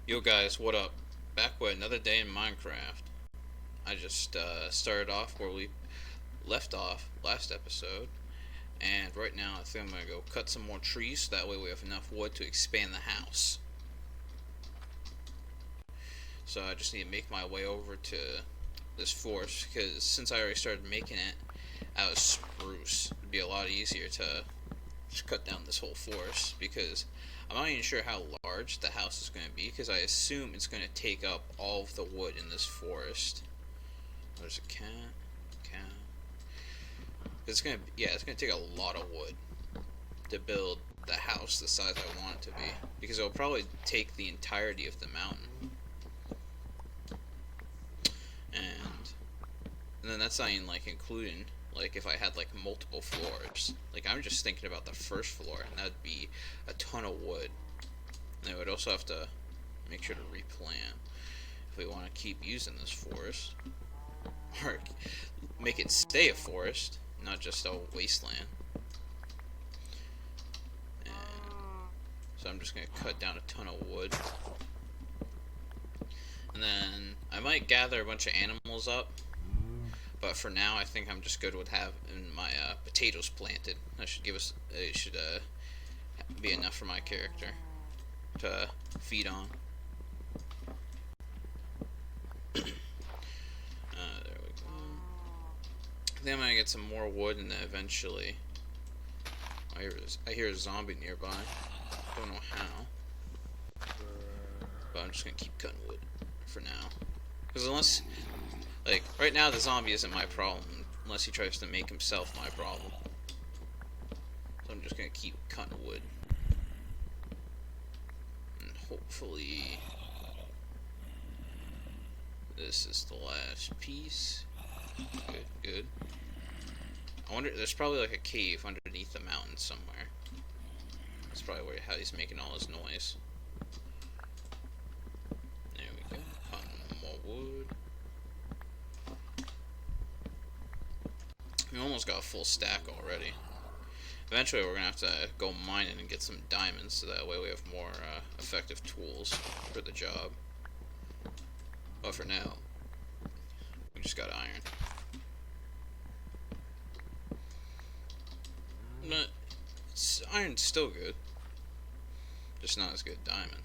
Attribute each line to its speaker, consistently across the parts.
Speaker 1: Yo guys, what up? Back with another day in Minecraft. I just started off where we left off last episode, and right now I think I'm gonna go cut some more trees so that way we have enough wood to expand the house. So I just need to make my way over to this forest because since I already started making it out of spruce, it'd be a lot easier to just cut down this whole forest because I'm not even sure how large the house is going to be because I assume it's going to take up all of the wood in this forest. There's a cat. Cat. It's gonna take a lot of wood to build the house the size I want it to be because it'll probably take the entirety of the mountain, and then that's not even like including like if I had like multiple floors. Like I'm just thinking about the first floor, and that'd be a ton of wood. And I would also have to make sure to replant if we want to keep using this forest, or make it stay a forest, not just a wasteland. And so I'm just gonna cut down a ton of wood, and then I might gather a bunch of animals up. But for now, I think I'm just good with having my potatoes planted. That should give us. It should be enough for my character to feed on. There we go. Then I'm gonna get some more wood, and then eventually, I hear a zombie nearby. Don't know how, but I'm just gonna keep cutting wood for now. Because unless, like, right now the zombie isn't my problem, unless he tries to make himself my problem. So I'm just gonna keep cutting wood, and hopefully this is the last piece. Good, good. I wonder, there's probably like a cave underneath the mountain somewhere. That's probably how he's making all his noise. There we go. Cutting more wood. We almost got a full stack already. Eventually we're gonna have to go mining and get some diamonds so that way we have more effective tools for the job. But for now, we just got iron. But iron's still good, just not as good as diamond.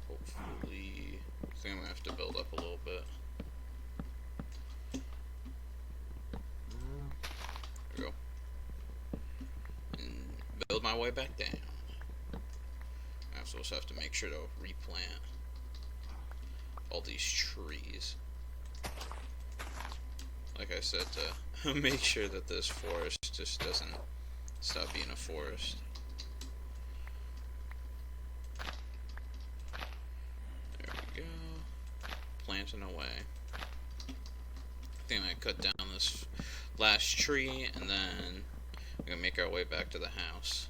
Speaker 1: Hopefully, I think I'm gonna have to build up a little bit. There we go. And build my way back down. I'm supposed to have to make sure to replant all these trees. Like I said, to make sure that this forest just doesn't stop being a forest. There we go. Planting away. I think I'm gonna cut down this last tree and then we're gonna make our way back to the house.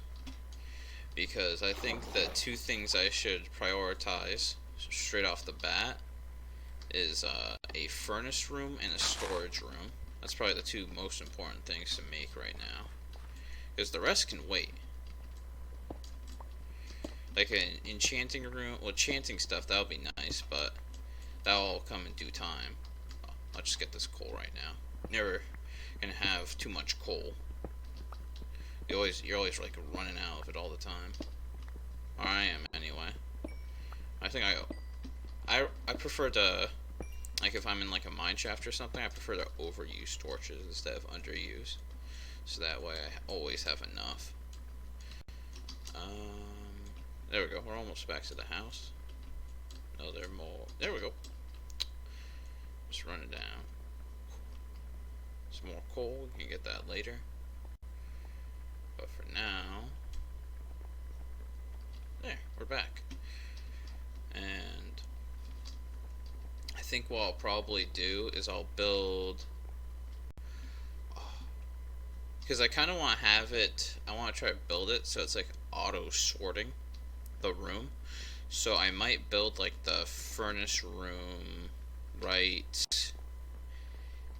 Speaker 1: Because I think the two things I should prioritize straight off the bat is a furnace room and a storage room. That's probably the two most important things to make right now. Because the rest can wait. Like an enchanting room, well, enchanting stuff, that'll be nice, but that'll all come in due time. I'll just get this coal right now. Never gonna have too much coal. You're always like running out of it all the time. Or I am anyway. I think I prefer to, like if I'm in like a mine shaft or something, I prefer to overuse torches instead of underuse. So that way I always have enough. There we go. We're almost back to the house. No, there are more. There we go. Just run it down. Some more coal. You can get that later. But for now, there, we're back. And I think what I'll probably do is I'll build, because I kind of want to have it, I want to try to build it so it's like auto sorting the room. So I might build like the furnace room right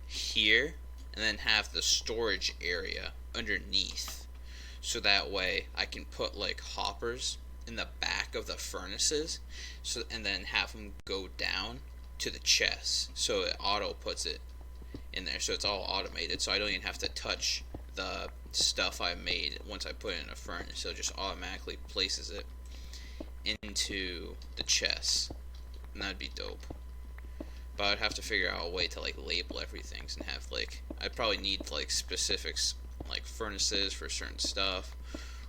Speaker 1: here and then have the storage area underneath. so that way I can put like hoppers in the back of the furnaces, so and then have them go down to the chest, so it auto puts it in there, so it's all automated, so I don't even have to touch the stuff I made once I put it in a furnace, so it just automatically places it into the chest, and that'd be dope. But I'd have to figure out a way to like label everything and have like, I'd probably need like specifics like furnaces for certain stuff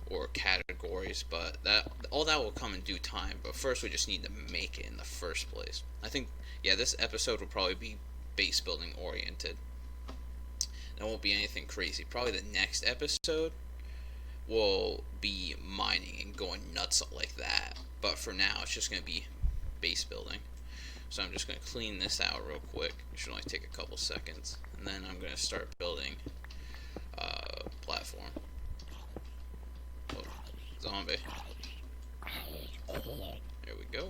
Speaker 1: or categories, but that all that will come in due time. But first we just need to make it in the first place. I think, yeah, this episode will probably be base building oriented. There won't be anything crazy. Probably the next episode will be mining and going nuts like that. But for now, it's just going to be base building. So I'm just going to clean this out real quick. It should only take a couple seconds. And then I'm going to start building platform. Oh, zombie. There we go.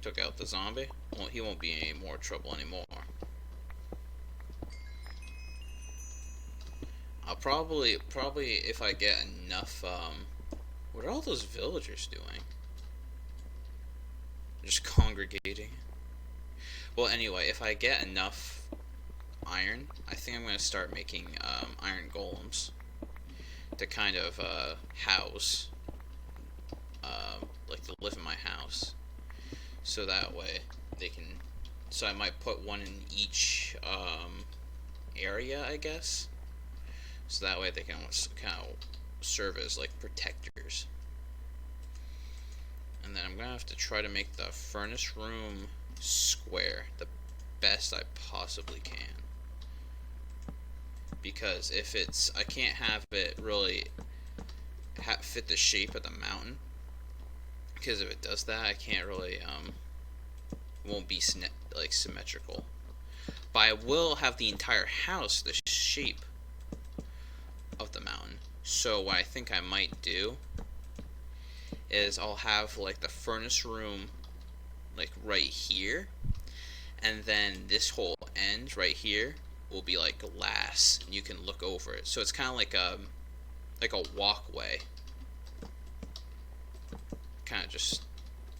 Speaker 1: Took out the zombie. Well, he won't be any more trouble anymore. I'll probably if I get enough, what are all those villagers doing? Just congregating. Well, anyway, if I get enough iron, I think I'm going to start making iron golems to kind of house, like to live in my house. So that way they can, so I might put one in each area, I guess. So that way they can kind of serve as like protectors. And then I'm going to have to try to make the furnace room square the best I possibly can. Because if it's, I can't have it really fit the shape of the mountain. Because if it does that, I can't really, won't be like symmetrical. But I will have the entire house the shape of the mountain. So what I think I might do is I'll have like the furnace room like right here, and then this whole end right here will be like glass and you can look over it, so it's kind of like a walkway. Kind of just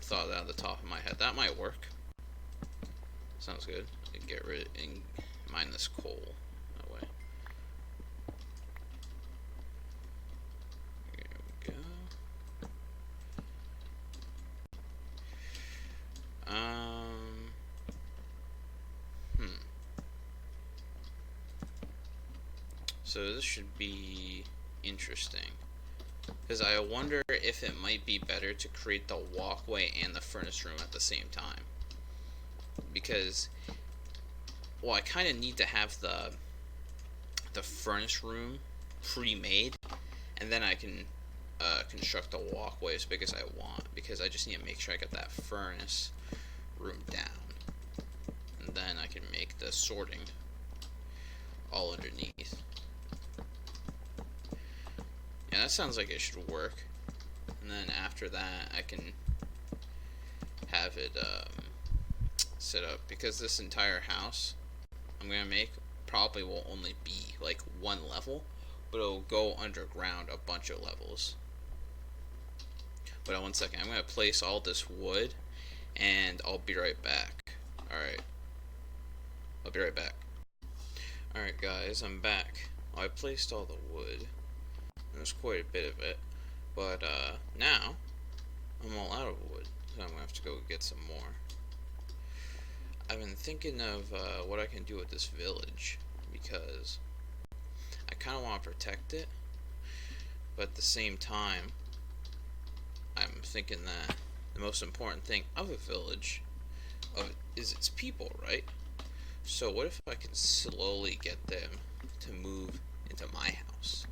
Speaker 1: thought that out of the top of my head. That might work. Sounds good. Get rid and mine this coal that way. There we go. So this should be interesting. Because I wonder if it might be better to create the walkway and the furnace room at the same time. Because, well, I kind of need to have the furnace room pre-made, and then I can construct the walkway as big as I want. Because I just need to make sure I get that furnace room down, and then I can make the sorting all underneath. Yeah, that sounds like it should work. And then after that, I can have it set up, because this entire house I'm gonna make probably will only be like one level, but it'll go underground a bunch of levels. But one second, I'm gonna place all this wood, and I'll be right back. Alright. I'll be right back. Alright guys, I'm back. I placed all the wood. There's quite a bit of it, but now I'm all out of wood, so I'm gonna have to go get some more. I've been thinking of what I can do with this village, because I kind of want to protect it, but at the same time I'm thinking that the most important thing of a village is its people, right? So what if I can slowly get them to move into my house?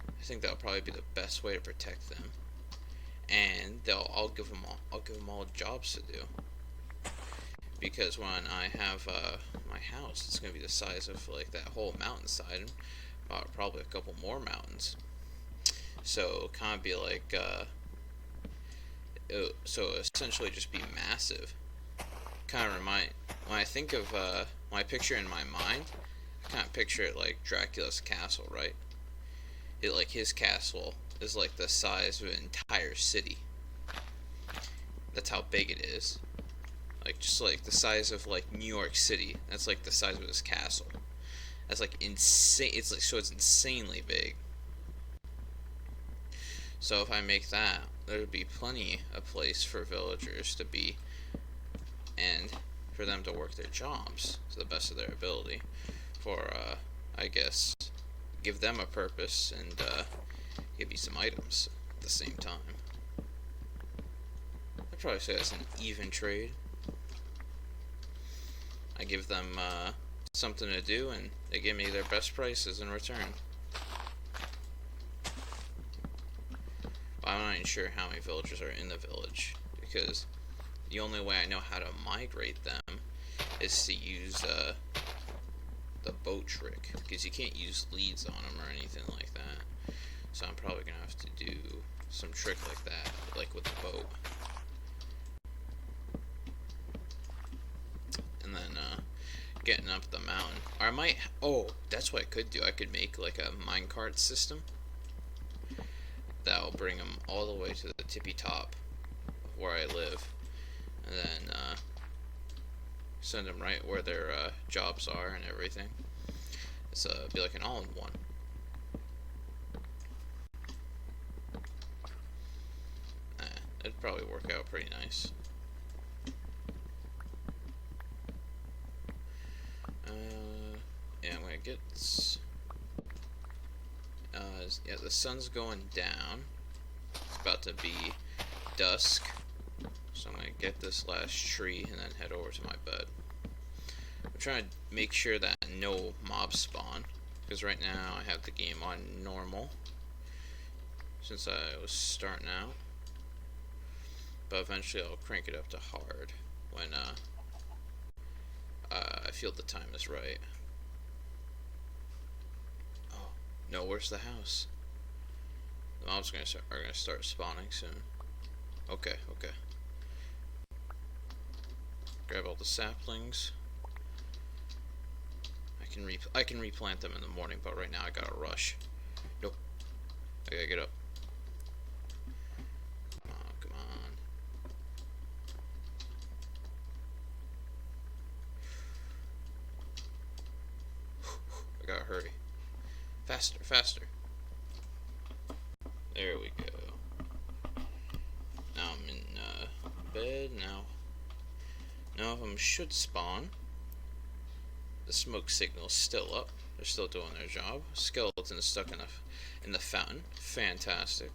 Speaker 1: I think that'll probably be the best way to protect them, and I'll give them all jobs to do. Because when I have my house, it's gonna be the size of like that whole mountainside, and probably a couple more mountains. So kind of be like, so essentially just be massive. Kind of when I think of when I picture in my mind, I kind of picture it like Dracula's castle, right? his castle is like the size of an entire city. That's how big it is. Like just like the size of like New York City. That's like the size of his castle. That's like insane. It's like so it's insanely big. So if I make that, there would be plenty of place for villagers to be, and for them to work their jobs to the best of their ability. For I guess give them a purpose and give you some items at the same time. I'd probably say that's an even trade. I give them something to do, and they give me their best prices in return. I'm not even sure how many villagers are in the village, because the only way I know how to migrate them is to use the boat trick, because you can't use leads on them or anything like that. So I'm probably gonna have to do some trick like that, like with the boat. And then getting up the mountain. Or I might, oh, that's what I could do. I could make like a minecart system that'll bring them all the way to the tippy top of where I live, and then send them right where their jobs are and everything. It's be like an all-in-one. It'd probably work out pretty nice. Yeah, I'm gonna get. Yeah, the sun's going down. It's about to be dusk, so I'm gonna get this last tree and then head over to my bed. I'm trying to make sure that no mobs spawn, because right now I have the game on normal since I was starting out. But eventually I'll crank it up to hard when I feel the time is right. Oh no, where's the house? The mobs are gonna start spawning soon. Okay. Grab all the saplings. I can replant them in the morning, but right now I gotta rush. Nope. I gotta get up. Come on. I gotta hurry. Faster. There we go. Now I'm in bed. Now of them should spawn. The smoke signal's still up. They're still doing their job. Skeleton is stuck in the fountain. Fantastic.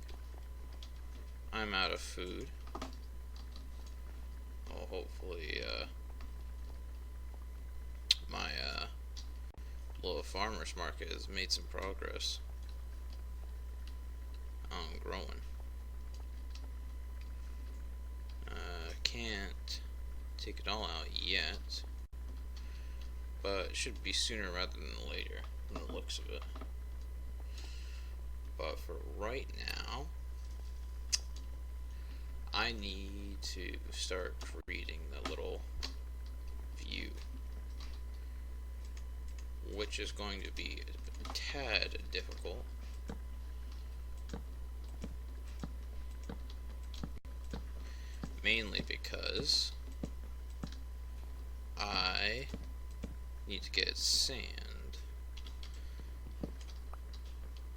Speaker 1: I'm out of food. Well, hopefully my little farmer's market has made some progress. I'm growing. Can't take it all out yet, but it should be sooner rather than later from the looks of it. But for right now, I need to start creating the little view, which is going to be a tad difficult. Mainly because I need to get sand,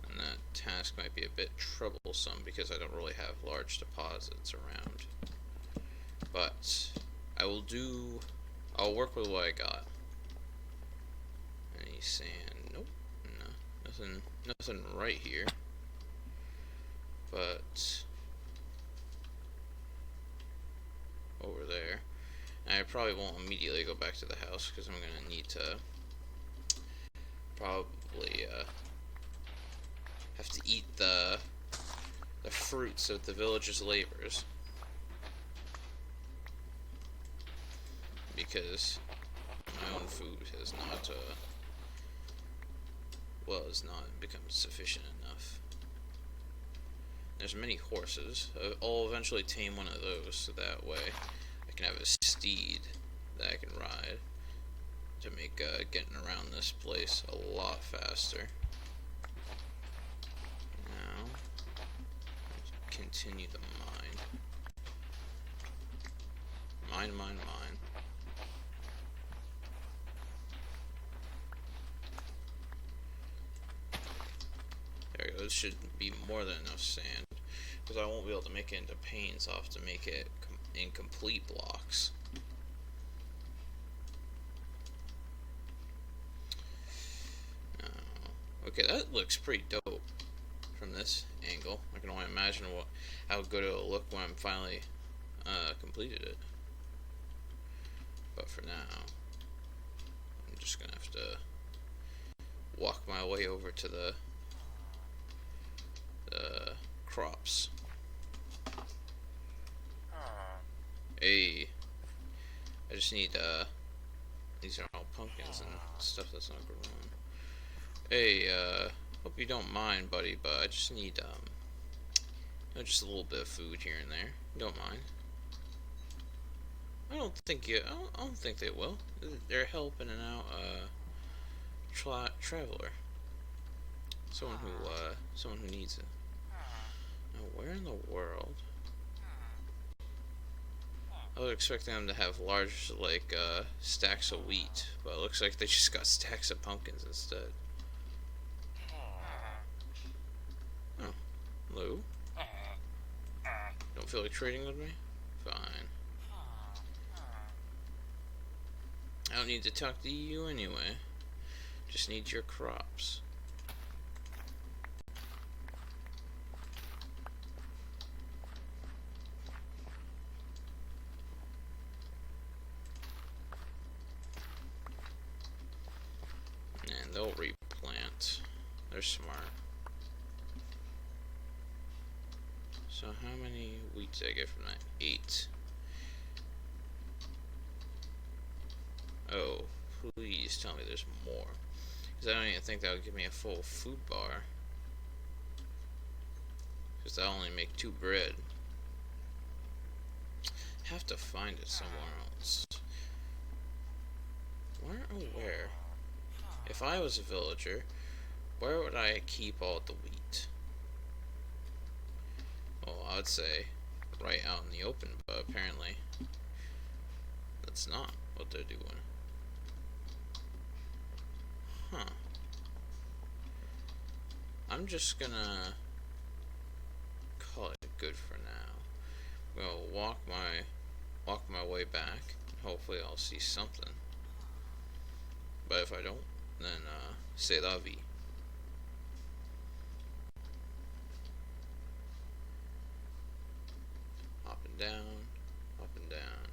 Speaker 1: and that task might be a bit troublesome because I don't really have large deposits around. But I'll work with what I got. Any sand? Nope. No. Nothing right here. But over there. And I probably won't immediately go back to the house because I'm going to need to probably have to eat the fruits of the village's labors, because my own food has not become sufficient enough. There's many horses. I'll eventually tame one of those, so that way I can have a steed that I can ride to make getting around this place a lot faster. continue the mine. Mine. There we go. This should be more than enough sand, because I won't be able to make it into panes. I'll have to make it incomplete blocks. Okay, that looks pretty dope from this angle. I can only imagine how good it'll look when I'm finally completed it. But for now, I'm just gonna have to walk my way over to the crops. Hey, I just need these are all pumpkins and stuff that's not grown. Hey, hope you don't mind, buddy, but I just need you know, just a little bit of food here and there. Don't mind. I don't think they will. They're helping an out traveler. Someone who needs it. Now, where in the world? I was expecting them to have large, like, stacks of wheat, but it looks like they just got stacks of pumpkins instead. Oh, hello? Don't feel like trading with me? Fine. I don't need to talk to you anyway. Just need your crops. And they'll replant. They're smart. So how many wheat did I get from that? 8. Oh, please tell me there's more. Because I don't even think that would give me a full food bar. Because that'll only make 2 bread. Have to find it somewhere else. Where or where? If I was a villager, where would I keep all the wheat? Well, I would say right out in the open, but apparently that's not what they're doing. Huh. I'm just gonna call it good for now. I'm gonna walk my way back. Hopefully I'll see something. But if I don't, then c'est la vie. Up and down, up and down.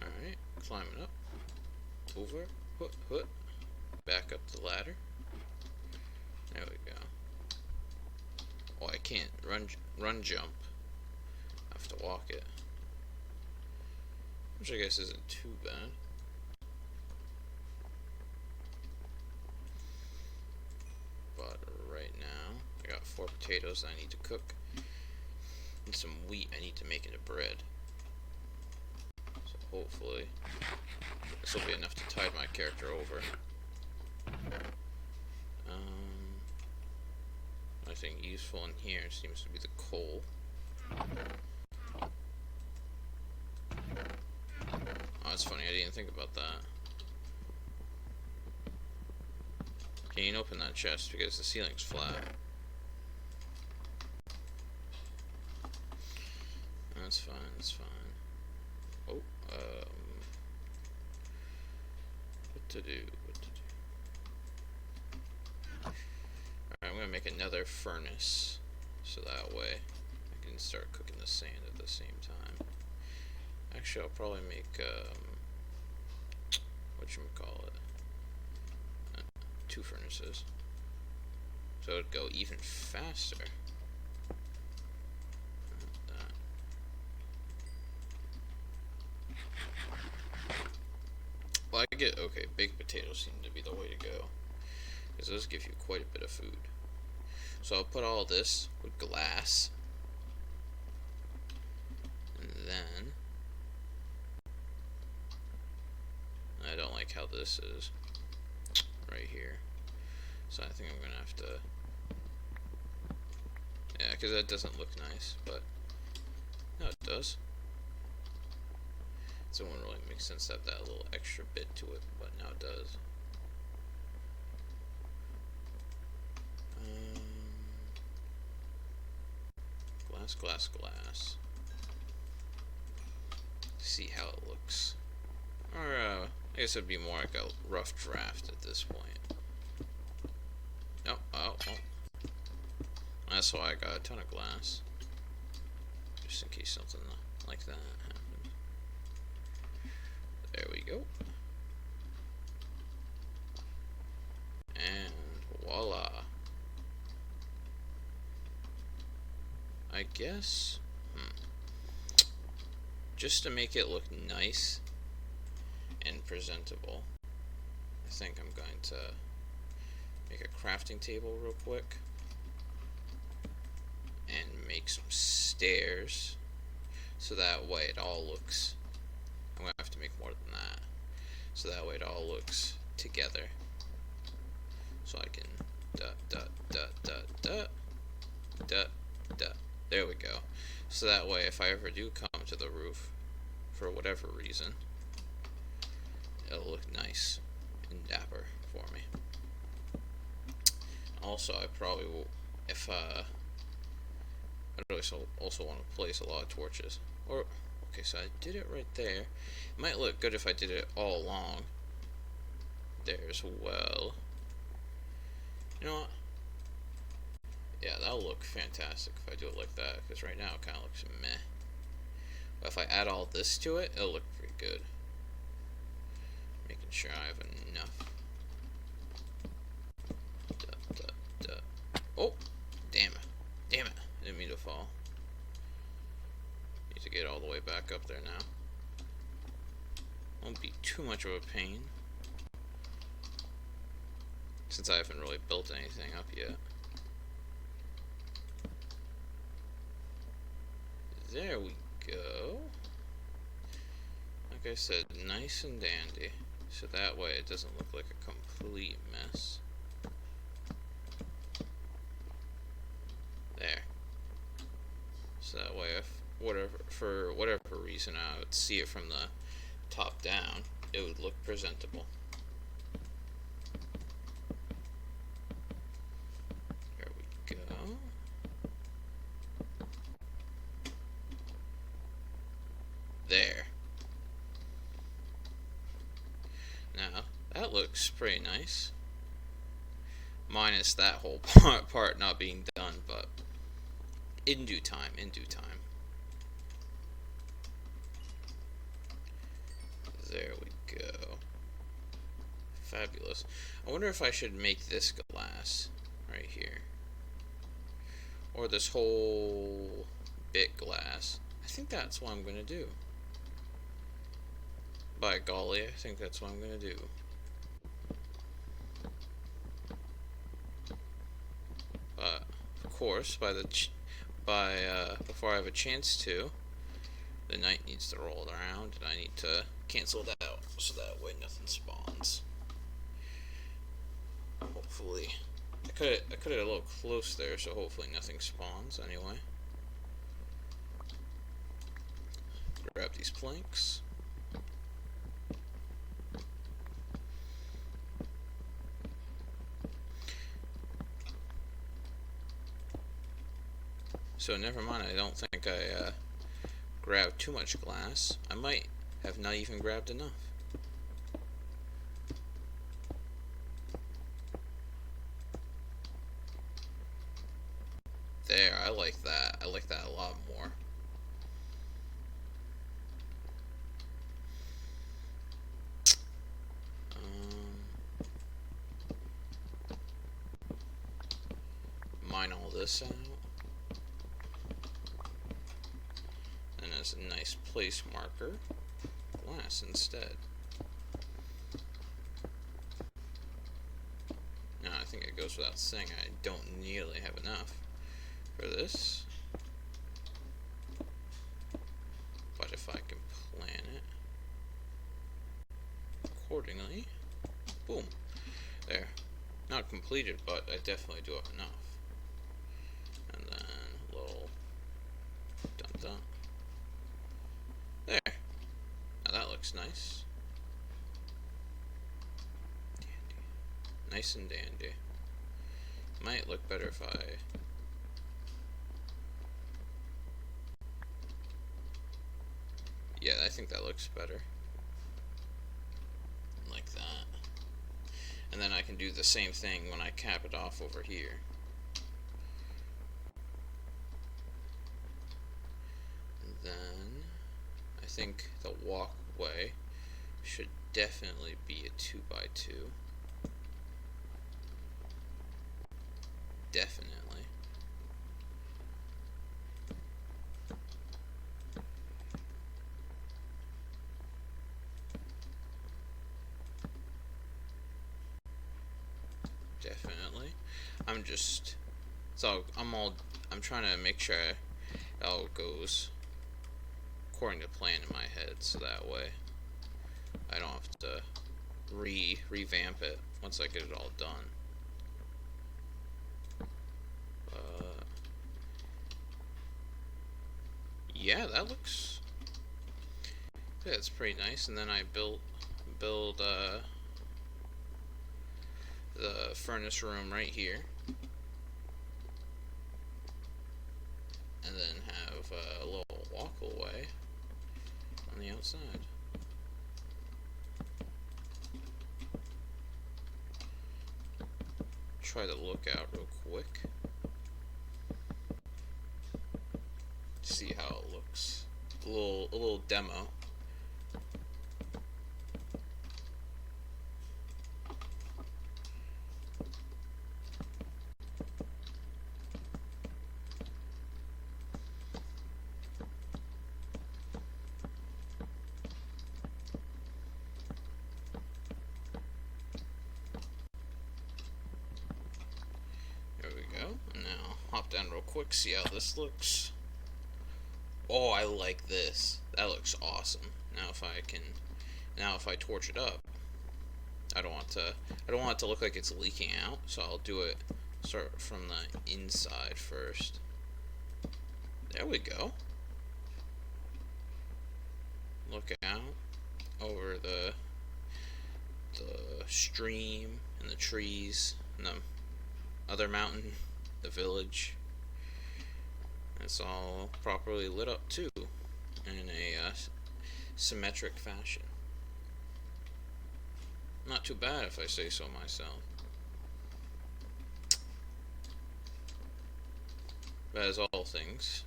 Speaker 1: Alright, climbing up. Over, hoot. Back up the ladder. There we go. Oh, I can't run jump. I have to walk it. Which I guess isn't too bad. But right now, I got 4 potatoes I need to cook. And some wheat I need to make into bread. So hopefully this will be enough to tide my character over. Nothing useful in here seems to be the coal. Oh, that's funny, I didn't think about that. Can't open that chest because the ceiling's flat. That's fine, that's fine. Oh, what to do? Alright, I'm gonna make another furnace, so that way I can start cooking the sand at the same time. Actually, I'll probably make, whatchamacallit, 2 furnaces, so it'd go even faster. Well, I get, okay, baked potatoes seem to be the way to go, because those give you quite a bit of food. So I'll put all this with glass, and then, I don't like how this is, right here, so I think I'm gonna have to, yeah, because that doesn't look nice, but no, it does. So it wouldn't really make sense to have that little extra bit to it, but now it does. Glass, glass, glass. See how it looks. Or, I guess it'd be more like a rough draft at this point. Oh, oh, oh. That's why I got a ton of glass. Just in case something like that happened. There we go. And voila. I guess, just to make it look nice and presentable, I think I'm going to make a crafting table real quick and make some stairs so that way it all looks, I'm going to have to make more than that, so that way it all looks together. So I can there we go. So that way if I ever do come to the roof for whatever reason, it'll look nice and dapper for me. Also, I probably will, if I'd also want to place a lot of torches. Or, okay, so I did it right there. It might look good if I did it all along there as well. You know what? Yeah, that'll look fantastic if I do it like that, because right now it kind of looks meh. But if I add all this to it, it'll look pretty good. Making sure I have enough. Oh, damn it. Damn it. I didn't mean to fall. Need to get all the way back up there now. Won't be too much of a pain, since I haven't really built anything up yet. There we go. Like I said, nice and dandy. So that way it doesn't look like a complete mess. There. So that way if for whatever reason I would see it from the top down, it would look presentable. There we go. There. Now, that looks pretty nice. Minus that whole part not being done, but in due time, in due time. There we go. Fabulous. I wonder if I should make this glass right here. Or this whole bit glass. I think that's what I'm going to do. By golly, I think that's what I'm going to do. But, of course, before I have a chance to, the night needs to roll around, and I need to cancel that out, so that way nothing spawns. Hopefully. I cut it a little close there, so hopefully nothing spawns anyway. Grab these planks. So never mind, I don't think I grabbed too much glass. I might have not even grabbed enough. There, I like that. I like that a lot more. Mine all this out. And as a nice place marker, glass instead. Now I think it goes without saying I don't nearly have enough for this. But if I can plan it accordingly, boom, there. Not completed, but I definitely do have enough. And then looks nice. Dandy. Nice and dandy. Might look better if I... Yeah, I think that looks better. Like that. And then I can do the same thing when I cap it off over here. And then I think the walkway should definitely be a 2x2. Definitely. Definitely. I'm just, I'm trying to make sure it all goes according to plan in my head, so that way I don't have to revamp it once I get it all done. Yeah, that looks, yeah, it's pretty nice. And then I build the furnace room right here, and then have a little walkway on the outside. Try the lookout real quick. See how it looks. A little demo. There we go. And now hop down real quick, see how this looks. Oh, I like this. That looks awesome. Now if I torch it up, I don't want it to look like it's leaking out, so I'll start from the inside first. There we go. Look out over the stream and the trees and the other mountain, the village. It's all properly lit up too, in a symmetric fashion. Not too bad if I say so myself. But as all things,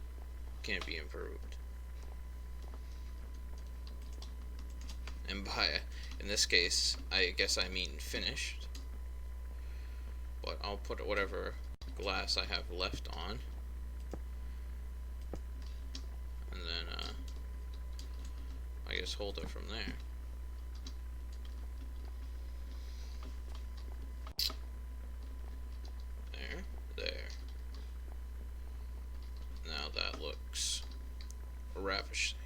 Speaker 1: can be improved. And in this case, I guess I mean finished. But I'll put whatever glass I have left on. And then, I guess hold it from there. There. Now that looks ravishing.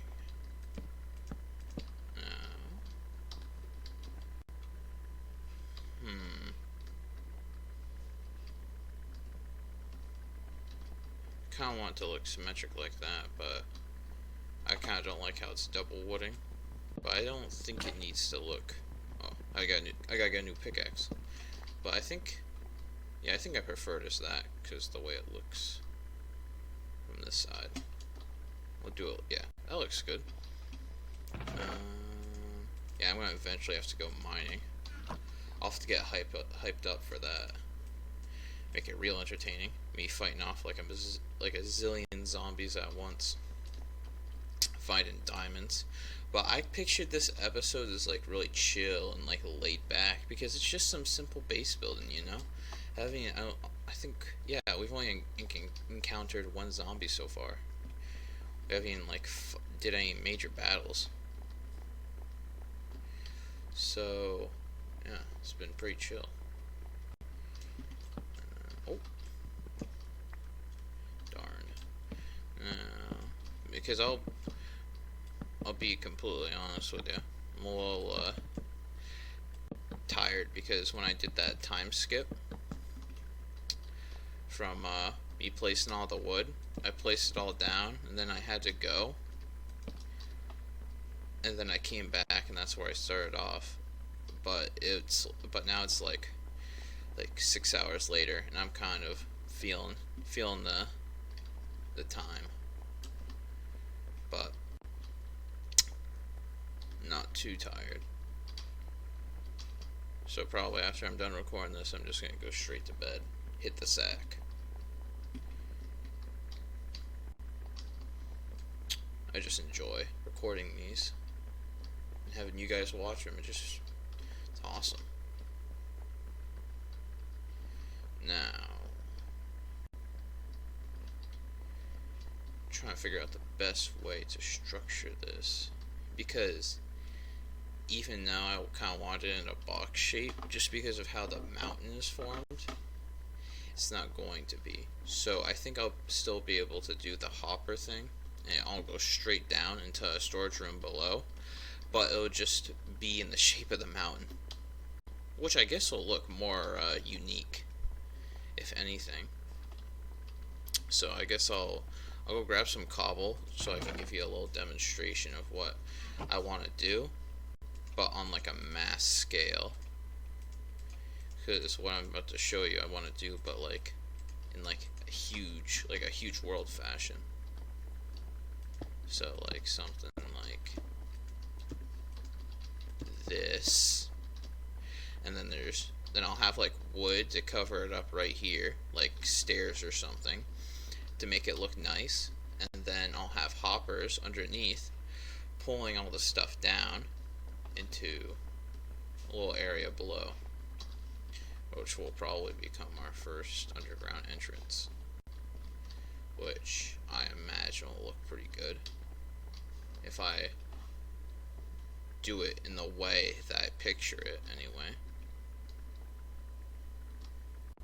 Speaker 1: Kind of want it to look symmetric like that, but I kind of don't like how it's double wooding. But I don't think it needs to look. Oh, I gotta get a new pickaxe. But I think, yeah, I think I prefer just that because the way it looks from this side. We'll do it. Yeah, that looks good. Yeah, I'm gonna eventually have to go mining. I'll have to get hyped up for that. Make it real entertaining. Me fighting off like a zillion zombies at once. Finding diamonds. But I pictured this episode as like really chill and like laid back because it's just some simple base building, you know. I think, yeah, we've only encountered one zombie so far. We haven't even like did any major battles. So, yeah, it's been pretty chill. Oh, darn. Because I'll be completely honest with you. I'm a little tired because when I did that time skip from me placing all the wood, I placed it all down and then I had to go and then I came back, and that's where I started off. But now it's like 6 hours later, and I'm kind of feeling the time, but not too tired. So probably after I'm done recording this, I'm just gonna go straight to bed, hit the sack. I just enjoy recording these and having you guys watch them. It's awesome. Now, I'm trying to figure out the best way to structure this, because even now I kind of want it in a box shape just because of how the mountain is formed. It's not going to be. So I think I'll still be able to do the hopper thing, and I'll go straight down into a storage room below, but it'll just be in the shape of the mountain, which I guess will look more unique, if anything. So I guess I'll go grab some cobble so I can give you a little demonstration of what I want to do, but on like a mass scale. Because what I'm about to show you, I want to do, but like in like a huge world fashion. So like something like this, and then I'll have like wood to cover it up right here, like stairs or something, to make it look nice, and then I'll have hoppers underneath pulling all the stuff down into a little area below, which will probably become our first underground entrance, which I imagine will look pretty good if I do it in the way that I picture it anyway.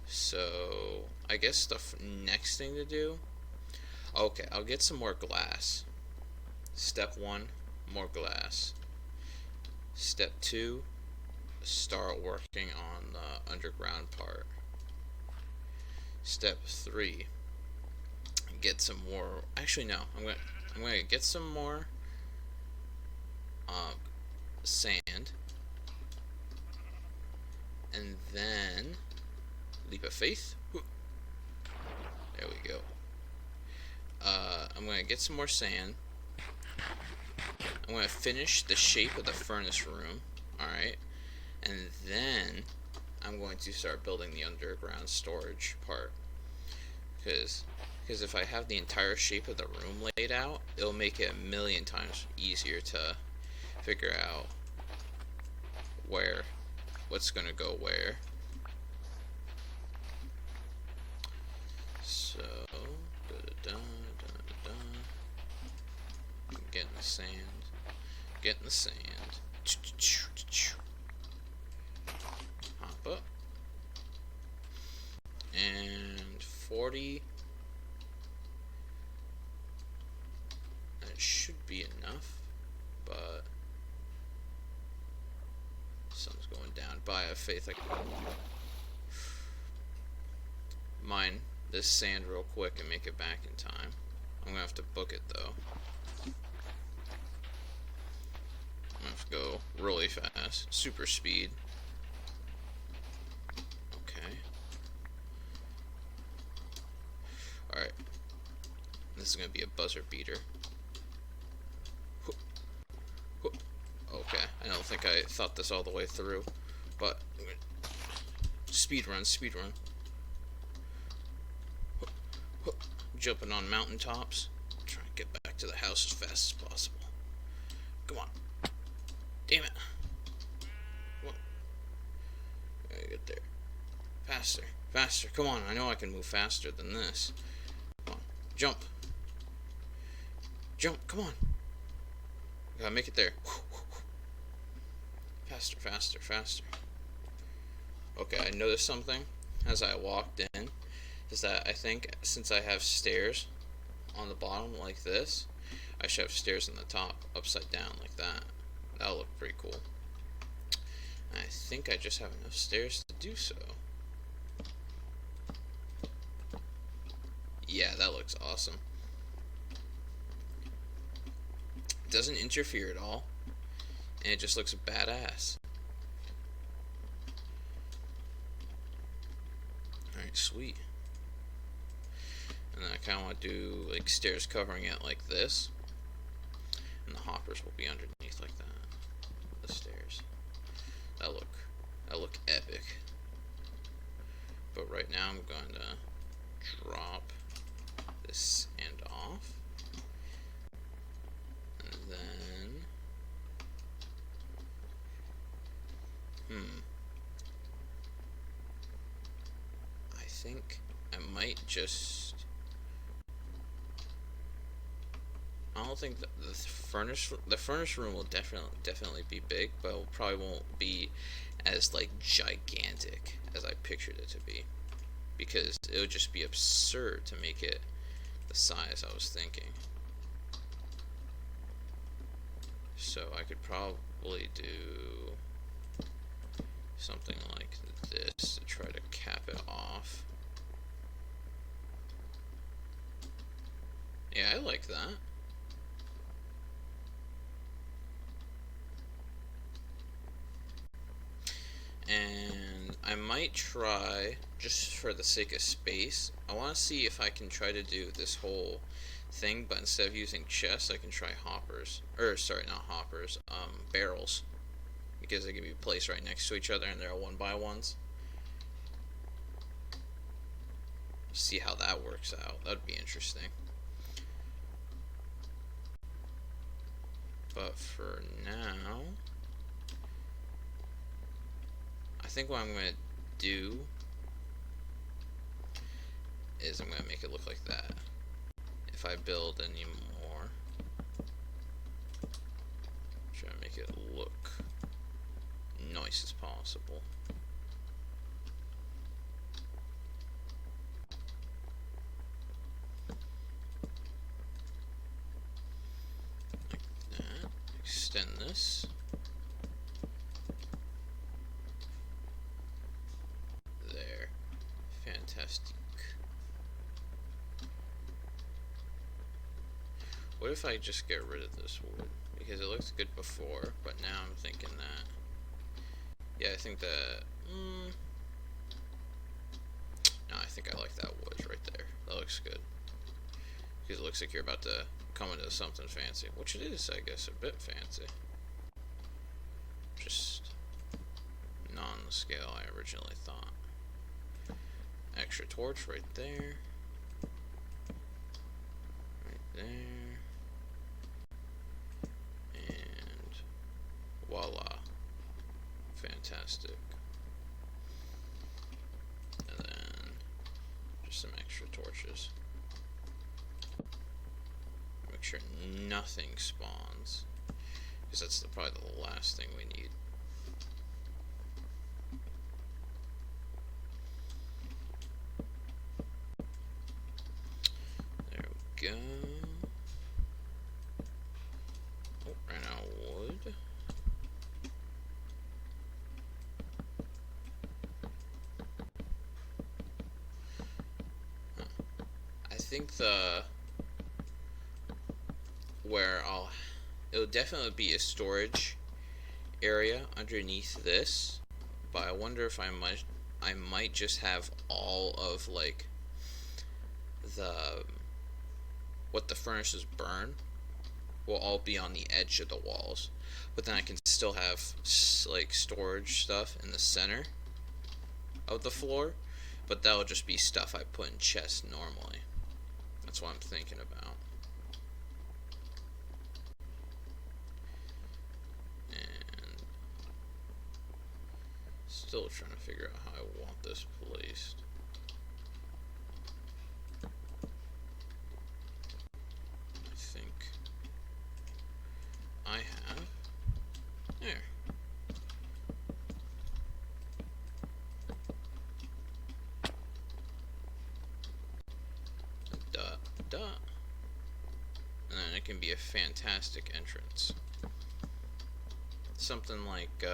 Speaker 1: So I guess the next thing to do, okay, I'll get some more glass. Step 1, more glass. Step 2, start working on the underground part. Step 3, get some more. Actually, no. I'm gonna get some more sand, and then leap of faith. There we go. I'm gonna get some more sand. I'm gonna finish the shape of the furnace room. All right. And then I'm going to start building the underground storage part, because if I have the entire shape of the room laid out, it'll make it a million times easier to figure out what's going to go where. So getting the sand, hop up, and 40, and it should be enough, but sun's going down. But I have faith I can mine this sand real quick and make it back in time. I'm gonna have to book it though. I'm gonna have to go really fast, super speed. Okay. Alright. This is gonna be a buzzer beater. Okay, I don't think I thought this all the way through, but speed run. Jumping on mountaintops, trying to get back to the house as fast as possible. Come on. Damn it. Come on. Gotta get there. Faster. Come on, I know I can move faster than this. Come on. Jump, come on. Gotta make it there. Faster. Okay, I noticed something as I walked in, is that I think since I have stairs on the bottom like this, I should have stairs on the top upside down like that. That'll look pretty cool. And I think I just have enough stairs to do so. Yeah, that looks awesome. It doesn't interfere at all and it just looks badass. Alright, sweet. And then I kind of want to do like stairs covering it like this, and the hoppers will be underneath like that. The stairs. That look epic. But right now I'm going to drop this sand off, and then I think I might just. I don't think the furnace room will definitely be big, but it probably won't be as like gigantic as I pictured it to be, because it would just be absurd to make it the size I was thinking. So I could probably do something like this to try to cap it off. Yeah, I like that. And I might try, just for the sake of space, I want to see if I can try to do this whole thing, but instead of using chests, I can try hoppers. Or, sorry, not hoppers, barrels. Because they can be placed right next to each other and they're 1x1s. See how that works out. That'd be interesting. But for now, I think what I'm going to do is I'm going to make it look like that. If I build any more, try to make it look nice as possible. Like that. Extend this. There. Fantastic. What if I just get rid of this wood? Because it looked good before, but now I'm thinking that. Yeah, I think that. No, I think I like that wood right there. That looks good. Because it looks like you're about to come into something fancy. Which it is, I guess, a bit fancy. Just not on the scale I originally thought. Extra torch right there. Right there. And voila. Fantastic. And then just some extra torches. Make sure nothing spawns, because that's probably the last thing we need. There we go. Oh, ran out of wood. I think it'll definitely be a storage area underneath this, but I wonder if I might just have all of like what the furnaces burn will all be on the edge of the walls, but then I can still have like storage stuff in the center of the floor, but that'll just be stuff I put in chests normally. That's what I'm thinking about. And still trying to figure out how I want this placed. I think I have. There. Dot, dot. And then it can be a fantastic entrance. Something like,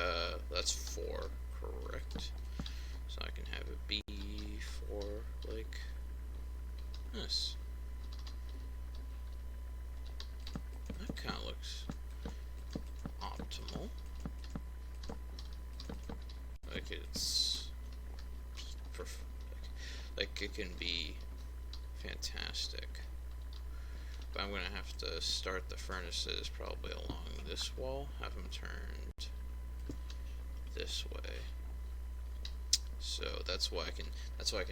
Speaker 1: that's 4, correct? So I can have it be 4, like this. That kind of looks optimal. think it can be fantastic. But I'm going to have to start the furnaces probably along this wall, have them turned this way. So that's what I can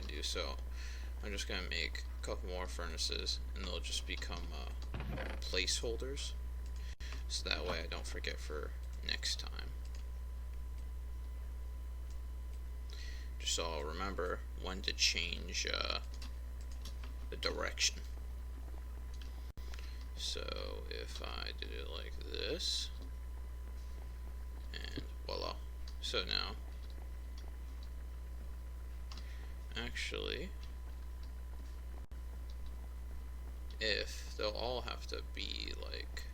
Speaker 1: do. So I'm just going to make a couple more furnaces, and they'll just become placeholders, so that way I don't forget for next time. Just so I'll remember when to change the direction. So if I did it like this, and voila. So now, actually, if they'll all have to be like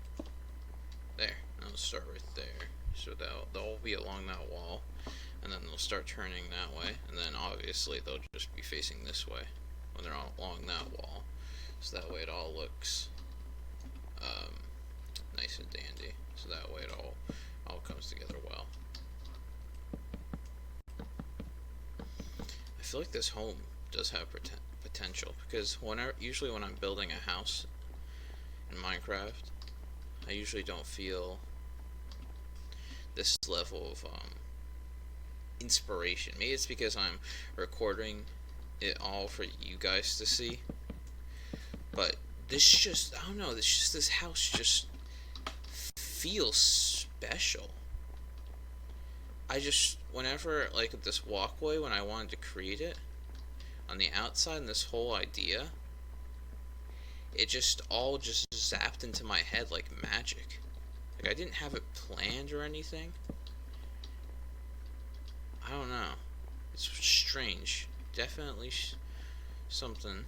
Speaker 1: there, I'll start right there. So they'll all be along that wall, and then they'll start turning that way, and then obviously they'll just be facing this way when they're all along that wall. So that way it all looks nice and dandy. So that way it all comes together well. I feel like this home does have potential, because usually when I'm building a house in Minecraft, I usually don't feel this level of inspiration. Maybe it's because I'm recording it all for you guys to see, but I don't know, this house just feels special. Whenever, like, this walkway, when I wanted to create it on the outside, and this whole idea, it just all just zapped into my head like magic. Like, I didn't have it planned or anything. I don't know. It's strange. Definitely something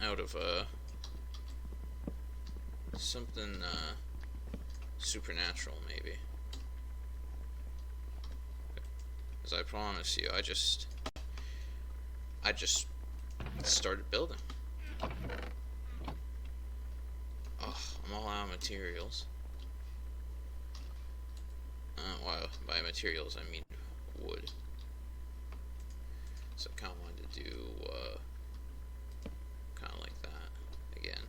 Speaker 1: out of something supernatural, maybe. As I promise you, I just started building. Oh, I'm all out of materials. Well, by materials I mean wood. So I kind of wanted to do kind of like that again.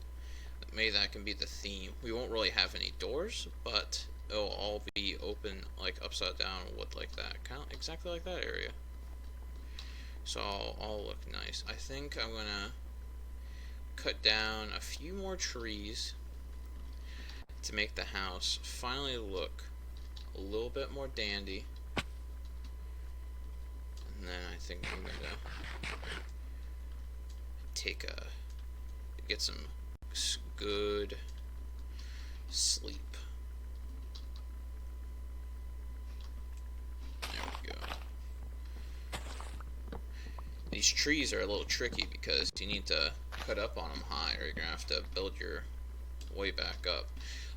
Speaker 1: Maybe that can be the theme. We won't really have any doors, but it'll all be open, like upside down wood like that, kind of exactly like that area. So all look nice. I think I'm gonna cut down a few more trees to make the house finally look a little bit more dandy. And then I think I'm gonna get some good sleep. There we go. These trees are a little tricky because you need to cut up on them high, or you're gonna have to build your way back up.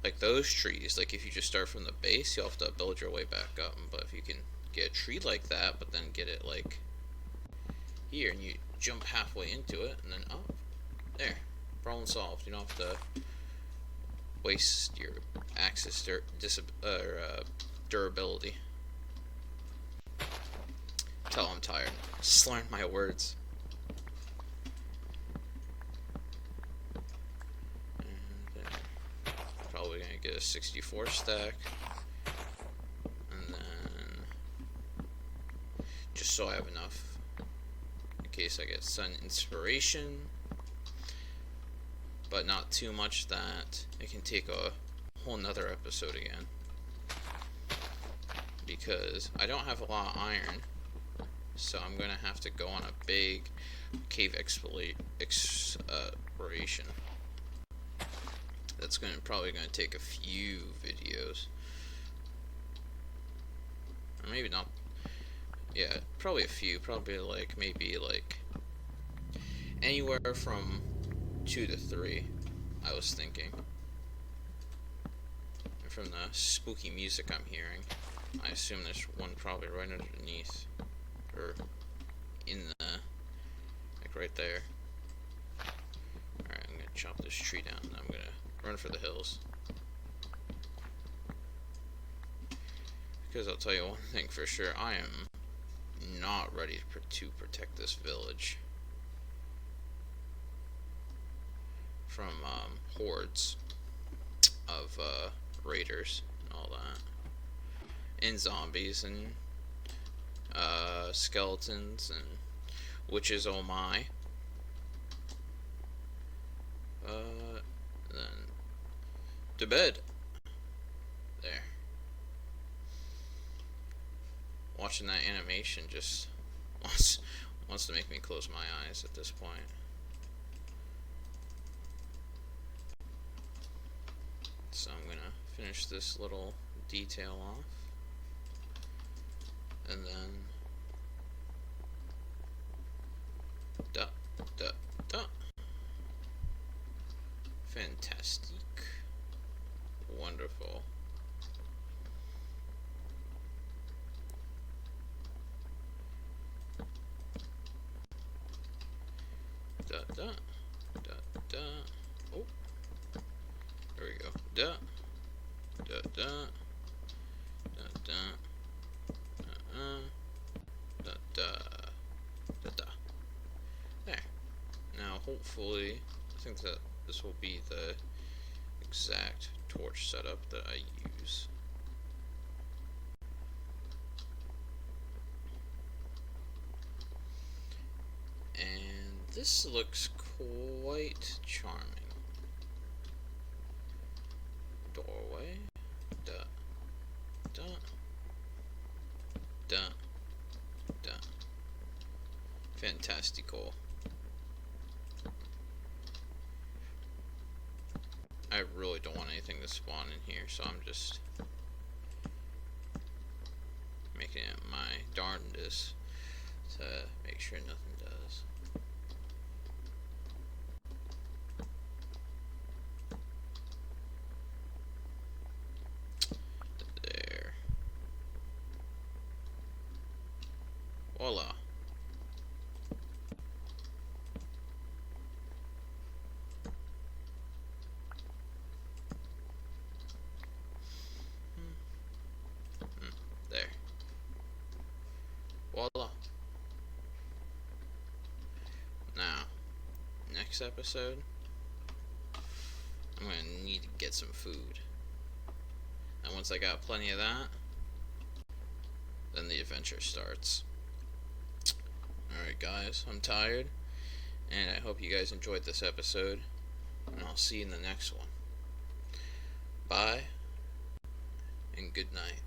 Speaker 1: Like those trees, like if you just start from the base, you'll have to build your way back up. But if you can get a tree like that, but then get it like here, and you jump halfway into it, and then up, there, problem solved. You don't have to waste your axis durability. Tell I'm tired. Slurring my words. Probably gonna get a 64 stack, and then just so I have enough in case I get sun inspiration, but not too much that it can take a whole nother episode again, because I don't have a lot of iron, so I'm gonna have to go on a big cave exploration. That's probably gonna take a few videos, or maybe not. Yeah, probably a few. Probably maybe anywhere from 2 to 3. I was thinking, and from the spooky music I'm hearing, I assume there's one probably right underneath, or in the right there. Alright, I'm gonna chop this tree down, and I'm gonna run for the hills. Because I'll tell you one thing for sure, I am not ready to protect this village from hordes of raiders and all that, and zombies and skeletons and witches. Oh my! Then to bed. There. Watching that animation just wants to make me close my eyes at this point. So I'm gonna finish this little detail off, and then da da da. Fantastic. Wonderful. Da da da da. Oh, there we go. Da da da da da da da da da. There. Now, hopefully, I think that this will be the exact torch setup that I use. And this looks quite charming. Doorway. Da. Da. Da. Da. Fantastical. I really don't want anything to spawn in here, so I'm just making it my darndest to make sure nothing does. There. Voila. There. Voila. Now, next episode, I'm gonna need to get some food. And once I got plenty of that, then the adventure starts. Alright guys, I'm tired, and I hope you guys enjoyed this episode, and I'll see you in the next one. Bye, and good night.